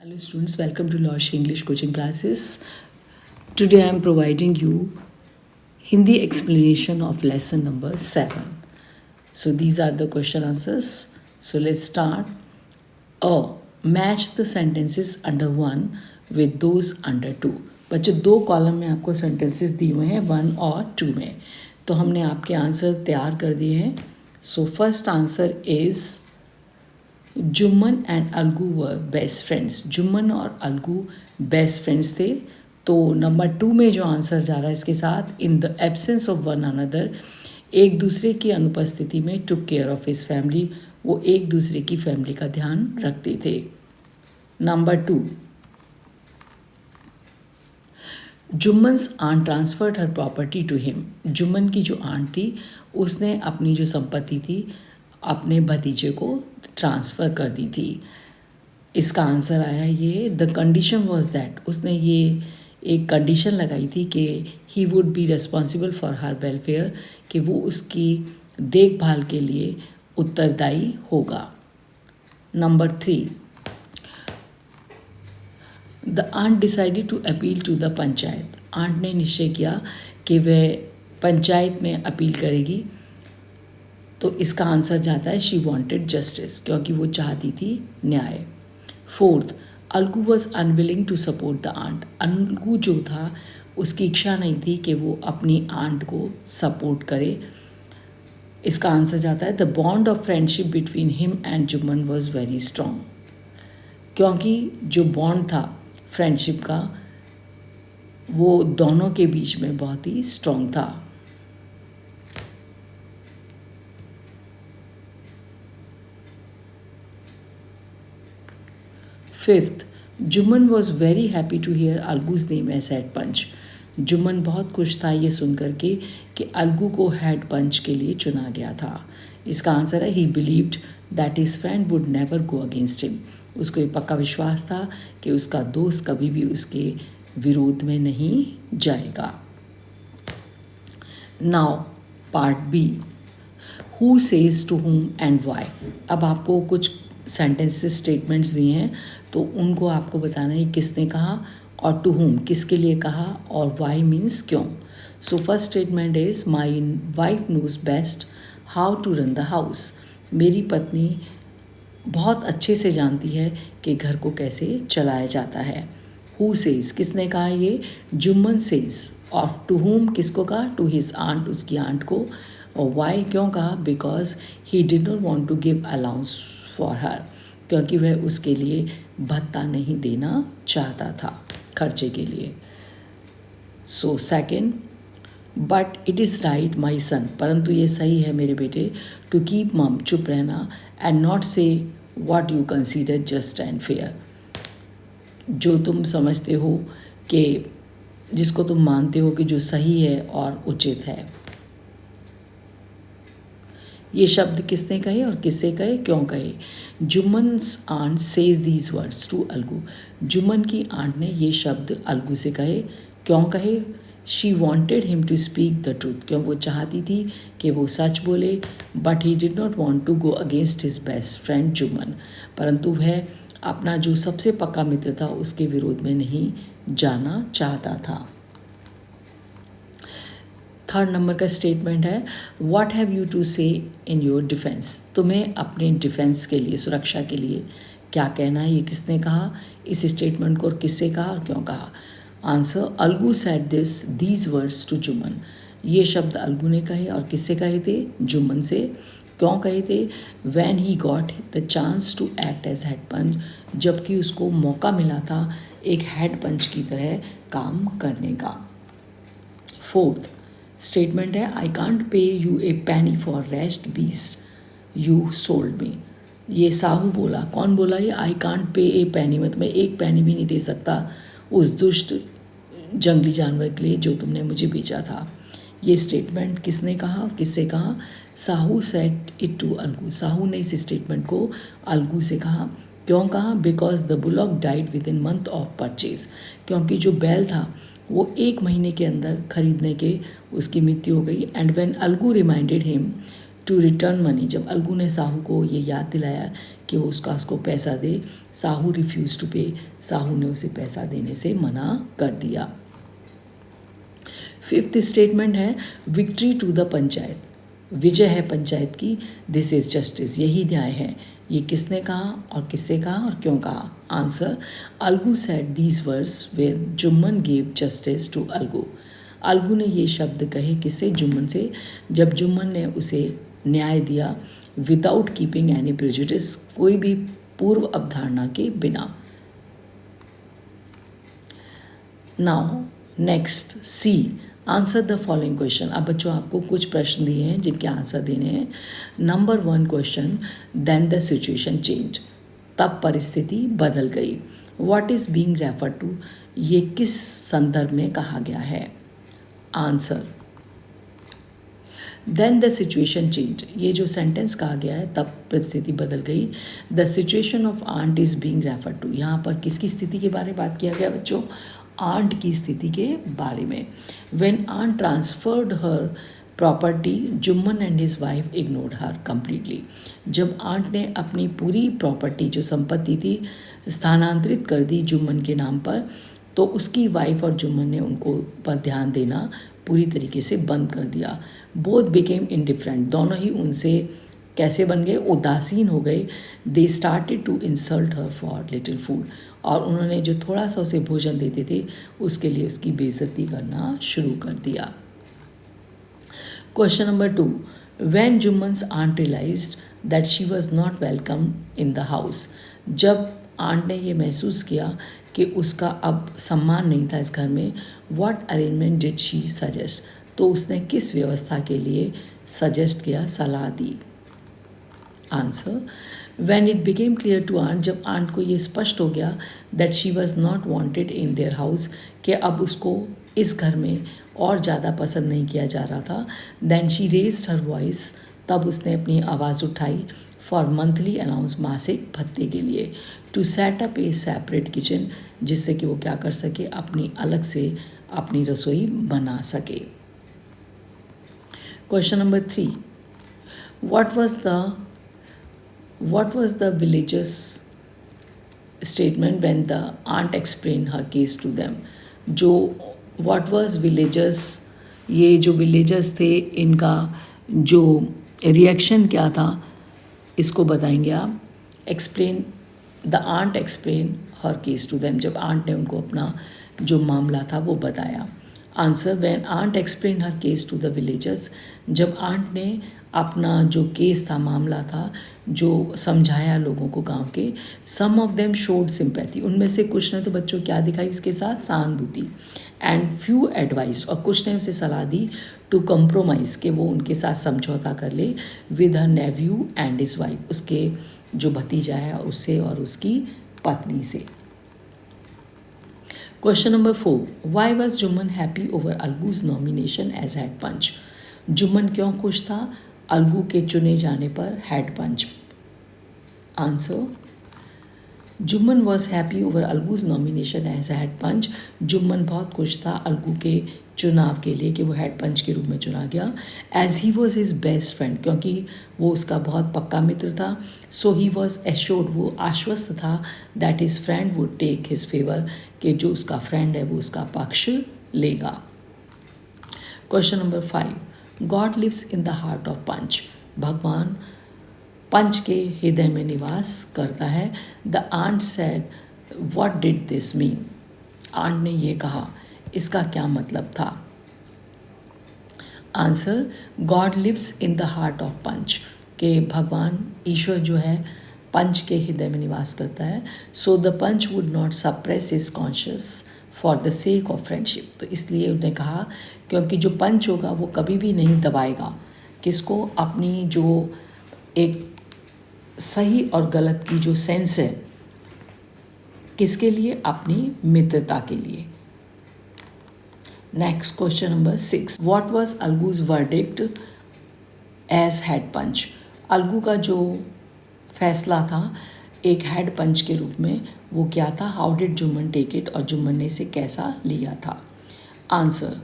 Hello students, welcome to Losh English coaching classes. Today I am providing you Hindi explanation of lesson number 7. So these are the question answers. So let's start. Match the sentences under 1 with those under 2. बच्चों दो column में आपको sentences दिए हुए हैं 1 और 2 में, तो हमने आपके आंसर तैयार कर दिए हैं. So first answer is Jumman and Algu were best friends. Jumman और अलगू बेस्ट फ्रेंड्स थे. तो नंबर 2 में जो आंसर जा रहा है इसके साथ, in the absence of one another, एक दूसरे की अनुपस्थिति में took care of his family, वो एक दूसरे की फैमिली का ध्यान रखते थे. Number 2, Jumman's aunt transferred her property to him. Jumman की जो आंट थी उसने अपनी जो संपत्ति थी अपने भतीजे को ट्रांसफ़र कर दी थी. इसका आंसर आया ये, द कंडीशन वॉज दैट, उसने ये एक कंडीशन लगाई थी कि he would be responsible for her welfare, कि वो उसकी देखभाल के लिए उत्तरदायी होगा. Number 3, the aunt decided to appeal to the panchayat. Aunt ने निश्चय किया कि वह पंचायत में अपील करेगी. तो इसका आंसर जाता है शी वॉन्टेड जस्टिस, क्योंकि वो चाहती थी न्याय. 4th, Algu was unwilling to support the aunt. Algu जो था उसकी इच्छा नहीं थी कि वो अपनी आंट को सपोर्ट करे. इसका आंसर जाता है the bond of friendship between him and Jumman was very strong. क्योंकि जो बॉन्ड था फ्रेंडशिप का वो दोनों के बीच में बहुत ही स्ट्रॉन्ग था. 5th, Jumman was very happy to hear Algu's name as head panch. Jumman बहुत खुश था ये सुन कर के कि अलगू को हेड पंच के लिए चुना गया था. इसका आंसर है ही believed that his friend would never go against him. उसको ये पक्का विश्वास था कि उसका दोस्त कभी भी उसके विरोध में नहीं जाएगा. Now part B, who says to whom and why. अब आपको कुछ सेंटेंसेस स्टेटमेंट्स दिए हैं, तो उनको आपको बताना है किसने कहा और टू हुम किसके लिए कहा और वाई मीन्स क्यों. So first statement is my wife knows best how to run the house. मेरी पत्नी बहुत अच्छे से जानती है कि घर को कैसे चलाया जाता है. हु सेज किसने कहा ये, जुम्मन सेज. और टू हुम किसको कहा, टू हिज आंट उसकी आंट को. और वाई क्यों कहा, because he did not want to give allowance for her, क्योंकि वह उसके लिए भत्ता नहीं देना चाहता था खर्चे के लिए. So second, but it is right my son, परंतु ये सही है मेरे बेटे, टू कीप मम चुप रहना एंड नॉट से what you consider just and fair. जो तुम समझते हो कि जिसको तुम मानते हो कि जो सही है और उचित है. ये शब्द किसने कहे और किससे कहे, क्यों कहे. Jumman's aunt says these words to Algu. Jumman की आंट ने ये शब्द अलगू से कहे. क्यों कहे, she wanted him to speak the truth, क्यों वो चाहती थी कि वो सच बोले. But he did not want to go against his best friend Jumman, परंतु वह अपना जो सबसे पक्का मित्र था उसके विरोध में नहीं जाना चाहता था. थर्ड नंबर का स्टेटमेंट है, व्हाट हैव यू टू से इन योर डिफेंस. तुम्हें अपने डिफेंस के लिए, सुरक्षा के लिए क्या कहना है. ये किसने कहा इस स्टेटमेंट को और किससे कहा और क्यों कहा. Answer, Algu said these words to Jumman. ये शब्द अलगू ने कहे और किससे कहे थे, जुम्मन से. क्यों कहे थे, when he got the chance to act as head panch, जबकि उसको मौका मिला था एक हेड पंच की तरह काम करने का. फोर्थ स्टेटमेंट है, I can't pay you a penny for rest beast you sold me. ये साहू बोला. कौन बोला ये, आई कांट पे ए पैनी, मैं तुम्हें एक पैनी भी नहीं दे सकता उस दुष्ट जंगली जानवर के लिए जो तुमने मुझे बेचा था. ये स्टेटमेंट किसने कहा और किससे कहा, Sahu said it to Algu. Sahu ने इस स्टेटमेंट को अलगू से कहा. क्यों कहा, because the bullock died within month of purchase, क्योंकि जो बैल था वो 1 महीने के अंदर खरीदने के उसकी मृत्यु हो गई. And when Algu reminded him to return money. जब अलगू ने साहू को ये याद दिलाया कि वो उसको पैसा दे, साहू रिफ्यूज टू पे, साहू ने उसे पैसा देने से मना कर दिया। फिफ्थ स्टेटमेंट है विक्ट्री टू द पंचायत, विजय है पंचायत की, दिस इज जस्टिस, यही न्याय है। ये किसने कहा और किससे कहा और क्यों कहा? Answer, Algu said these words when Jumman gave justice to Algu. Algu ने ये शब्द कहे किससे? जुम्मन से, जब जुम्मन ने उसे न्याय दिया विदाउट कीपिंग एनी प्रेजुडिस, कोई भी पूर्व अवधारणा के बिना। Now next C, answer the following question. अब बच्चों आपको कुछ प्रश्न दिए हैं जिनके आंसर देने हैं। Number 1 question, then the situation change, तब परिस्थिति बदल गई। What is being refer to, ये किस संदर्भ में कहा गया है? Answer, then the situation change, ये जो सेंटेंस कहा गया है तब परिस्थिति बदल गई। The situation of aunt is being refer to, यहाँ पर किसकी स्थिति के बारे में बात किया गया बच्चों? आंट की स्थिति के बारे में। When aunt transferred her property, Jumman and his wife ignored her completely. जब आंट ने अपनी पूरी प्रॉपर्टी जो संपत्ति थी स्थानांतरित कर दी जुम्मन के नाम पर, तो उसकी वाइफ और जुम्मन ने उनको पर ध्यान देना पूरी तरीके से बंद कर दिया। बोथ बिकेम इनडिफरेंट, दोनों ही उनसे कैसे बन गए? उदासीन हो गए। They started to insult her for little food, और उन्होंने जो थोड़ा सा उसे भोजन देते थे उसके लिए उसकी बेइज्जती करना शुरू कर दिया। Question number 2, when Jumman's aunt realised that she was not welcome in the house, जब आंट ने ये महसूस किया कि उसका अब सम्मान नहीं था इस घर में, what arrangement did she suggest, तो उसने किस व्यवस्था के लिए सजेस्ट किया, सलाह दी? Answer, when it became clear to aunt, जब आंट को ये स्पष्ट हो गया that she was not wanted in their house, कि अब उसको इस घर में और ज़्यादा पसंद नहीं किया जा रहा था, then she raised her voice, तब उसने अपनी आवाज़ उठाई फॉर मंथली अलाउंस, मासिक भत्ते के लिए, to set up a separate kitchen, जिससे कि वो क्या कर सके, अपनी अलग से अपनी रसोई बना सके। Question number 3, what was the villagers statement when the aunt explained her case to them? जो what was villagers, ये जो villagers थे इनका जो रिएक्शन क्या था इसको बताएंगे आप। explain, the aunt explained her case to them, जब aunt ने उनको अपना जो मामला था वो बताया। Answer, when aunt explain her case to the villagers, जब आंट ने अपना जो केस था, मामला था, जो समझाया लोगों को गांव के, सम ऑफ देम शोड सिंपैथी, उनमें से कुछ ने तो बच्चों क्या दिखाई उसके साथ, सहानुभूति, एंड फ्यू एडवाइस, और कुछ ने उसे सलाह दी, टू कंप्रोमाइज़, कि वो उनके साथ समझौता कर ले, with her nephew and his wife, उसके जो भतीजा है उससे और उसकी पत्नी से। Question number 4, why was Jumman happy over Algu's nomination as head panch, Jumman क्यों खुश था अलगू के चुने जाने पर head panch? Answer, Jumman was happy over Algu's nomination as head panch, Jumman बहुत खुश था अलगू के चुनाव के लिए कि वो हेड पंच के रूप में चुना गया। As he was his best friend, क्योंकि वो उसका बहुत पक्का मित्र था। सो ही वॉज एश्योर्ड, वो आश्वस्त था, that his friend would take his favour, कि जो उसका फ्रेंड है वो उसका पक्ष लेगा। Question number 5, God lives in the heart of panch, भगवान पंच के हृदय में निवास करता है। The aunt said, what did this mean, aunt ने ये कहा, इसका क्या मतलब था? Answer, God lives in the heart of panch, के भगवान ईश्वर जो है पंच के हृदय में निवास करता है। So the panch would not suppress his conscious for the sake of friendship, तो इसलिए उन्होंने कहा क्योंकि जो पंच होगा वो कभी भी नहीं दबाएगा किसको, अपनी जो एक सही और गलत की जो सेंस है, किसके लिए, अपनी मित्रता के लिए। Next question number 6, what was Algu's verdict as head panch, Algu का जो फैसला था एक हेड पंच के रूप में वो क्या था? How did Jumman take it, और जुम्मन ने इसे कैसा लिया था? आंसर,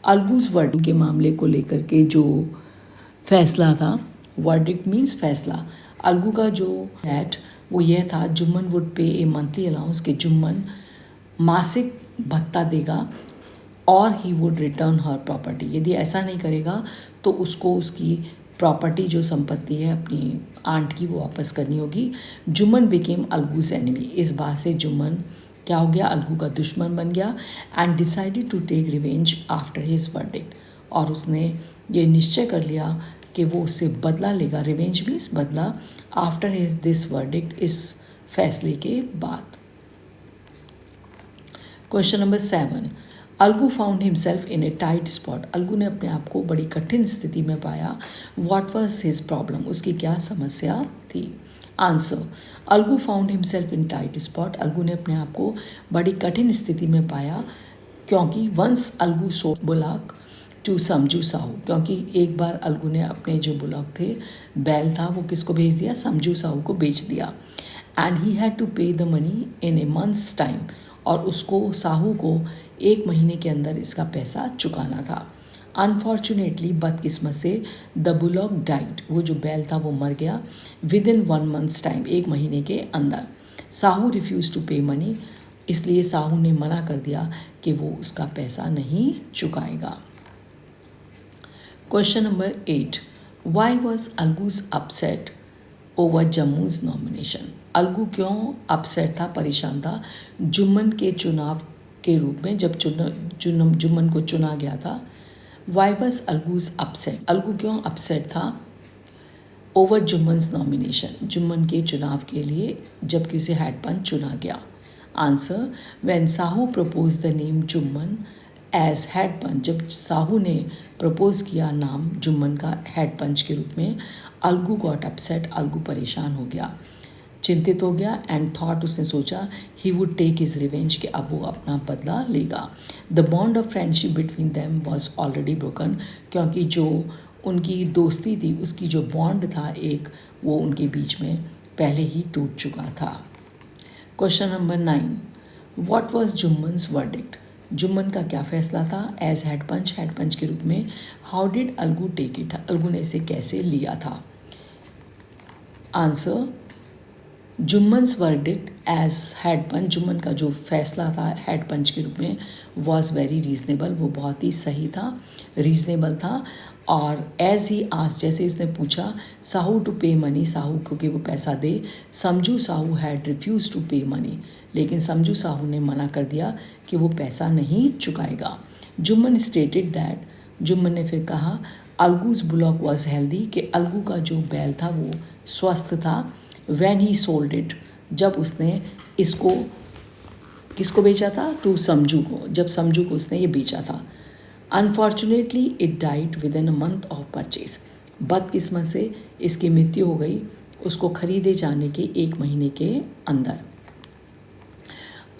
अलगूज वर्डिंग के मामले को लेकर के जो फैसला था, वर्डिक्ट मीन्स फैसला। अलगू का जो दैट वो यह था, जुम्मन वुड पे ए मंथली अलाउंस, कि जुम्मन मासिक भत्ता देगा, और he would return her property, यदि ऐसा नहीं करेगा तो उसको उसकी प्रॉपर्टी जो संपत्ति है अपनी आंट की वो वापस करनी होगी। जुम्मन बिकेम अलगूज एनिमी, इस बात से जुम्मन क्या हो गया, अलगू का दुश्मन बन गया। And decided to take revenge after his verdict, और उसने ये निश्चय कर लिया कि वो उससे बदला लेगा, रिवेंज मीन्स बदला, आफ्टर हिज दिस वर्डिक्ट, इस फैसले के बाद। Question number 7, Algu found himself in A tight spot, Algu ने अपने आप को बड़ी कठिन स्थिति में पाया। व्हाट वाज हिज प्रॉब्लम, उसकी क्या समस्या थी। Answer, Algu found himself in tight spot, Algu ने अपने आप को बड़ी कठिन स्थिति में पाया क्योंकि वंस अलगू सो बुलाक टू समझू साहू, क्योंकि एक बार अलगू ने अपने जो बुलाक थे, बैल था, वो किसको भेज दिया, समझू साहू को बेच दिया। एंड ही हैड टू पे the money in A months time, और उसको साहू को 1 महीने के अंदर इसका पैसा चुकाना था। अनफॉर्चुनेटली, बदकिस्मत से, द बुलॉक डाइड, वो जो बैल था वो मर गया, विद इन 1 मंथ्स टाइम, 1 महीने के अंदर। साहू रिफ्यूज़ टू पे मनी, इसलिए साहू ने मना कर दिया कि वो उसका पैसा नहीं चुकाएगा। Question number 8, why was Algu's upset over Jumman's nomination, Algu क्यों अपसेट था, परेशान था, जुम्मन के चुनाव के रूप में, जब जुम्मन को चुना गया था। Y was Algu's upset, Algu क्यों अपसेट था, ओवर जुम्मन्स नॉमिनेशन, जुम्मन के चुनाव के लिए जबकि उसे हेड पंच चुना गया। Answer, when Sahu propose the name Jumman as head panch, जब साहू ने प्रपोज किया नाम जुम्मन का हेड पंच के रूप में, अलगू गॉट अपसेट, अलगू परेशान हो गया, चिंतित हो गया। एंड थॉट, उसने सोचा, he would take his revenge, कि अब वो अपना बदला लेगा। The bond of friendship between them was already broken, क्योंकि जो उनकी दोस्ती थी, उसकी जो बॉन्ड था एक, वो उनके बीच में पहले ही टूट चुका था। Question number 9, what was Jumman's verdict, Jumman का क्या फैसला था एज हेड पंच के रूप में। How did Algu take it, Algu ने इसे कैसे लिया था। Answer, Jumman's verdict as head panch, Jumman का जो फैसला था हेड पंच के रूप में, वॉज वेरी रीजनेबल, वो बहुत ही सही था, रीजनेबल था। और एज ही आस, जैसे उसने पूछा, साहू टू पे मनी, साहू को कि वो पैसा दे, समझू साहू हैड रिफ्यूज टू पे मनी, लेकिन समझू साहू ने मना कर दिया कि वो पैसा नहीं चुकाएगा। जुम्मन स्टेटेड दैट, जुम्मन ने फिर कहा, अलगूज बुलॉक वॉज हेल्दी, कि अलगू का जो बैल था वो स्वस्थ था। व्हेन ही सोल्ड इट, जब उसने इसको किसको बेचा था, टू समझू को, जब समझू को उसने ये बेचा था। Unfortunately it died within a month of purchase, बदकिस्मत से इसकी मृत्यु हो गई उसको खरीदे जाने के 1 महीने के अंदर।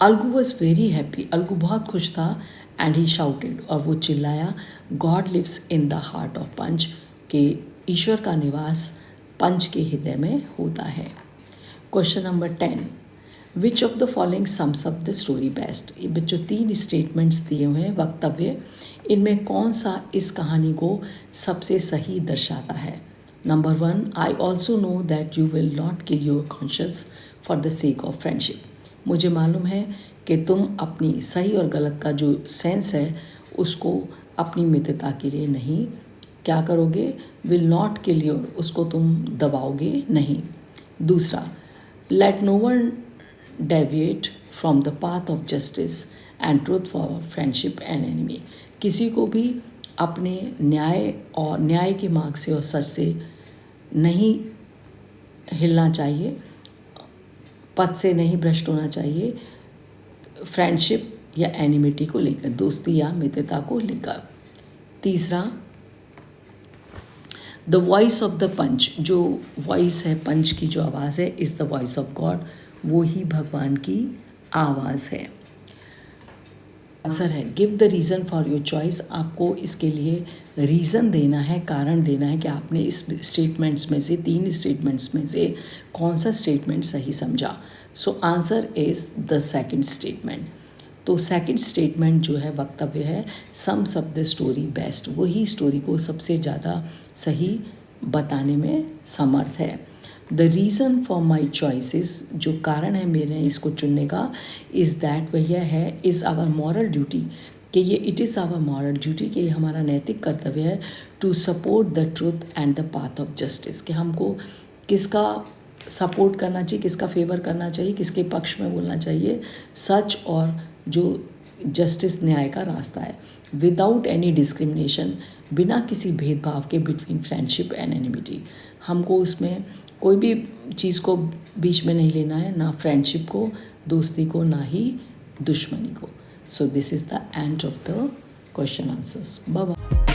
Algu was very happy, Algu बहुत खुश था। एंड ही शाउटेड, और वो चिल्लाया, God lives in the heart of panch, कि ईश्वर का निवास पंच के हृदय में होता है। Question number 10, which of the following sums up the story best, ये जो 3 स्टेटमेंट्स दिए हुए हैं वक्तव्य, इनमें कौन सा इस कहानी को सबसे सही दर्शाता है। Number 1, I also know that you will not kill your conscious for the sake of friendship, मुझे मालूम है कि तुम अपनी सही और गलत का जो सेंस है उसको अपनी मित्रता के लिए नहीं क्या करोगे, विल नॉट किल योर, उसको तुम दबाओगे नहीं। दूसरा, let no one deviate from the path of justice and truth for friendship and enemy, किसी को भी अपने न्याय के मार्ग से और सच से नहीं हिलना चाहिए, पथ से नहीं भ्रष्ट होना चाहिए, फ्रेंडशिप या एनिमिटी को लेकर, दोस्ती या मित्रता को लेकर। तीसरा, द वॉइस ऑफ द पंच, जो वॉइस है पंच की जो आवाज़ है, is the voice of God, वो ही भगवान की आवाज़ है। आंसर है, give the reason for your choice, आपको इसके लिए रीज़न देना है, कारण देना है कि आपने इस स्टेटमेंट्स में से 3 स्टेटमेंट्स में से कौन सा स्टेटमेंट सही समझा। So answer is the second statement. तो सेकंड स्टेटमेंट जो है वक्तव्य है, sums up the story best, वही स्टोरी को सबसे ज़्यादा सही बताने में समर्थ है। The reason for my choices, जो कारण है मेरे इसको चुनने का, इज़ दैट वह है इज़ आवर मॉरल ड्यूटी, कि ये it is our moral duty, कि ये हमारा नैतिक कर्तव्य है, to support the truth and the path of justice, कि हमको किसका सपोर्ट करना चाहिए, किसका फेवर करना चाहिए, किसके पक्ष में बोलना चाहिए, सच और जो जस्टिस न्याय का रास्ता है, विदाउट एनी डिस्क्रिमिनेशन, बिना किसी भेदभाव के, बिटवीन फ्रेंडशिप एंड एनिमिटी। हमको उसमें कोई भी चीज़ को बीच में नहीं लेना है, ना फ्रेंडशिप को, दोस्ती को, ना ही दुश्मनी को। So this is the end of the question answers. Bye bye.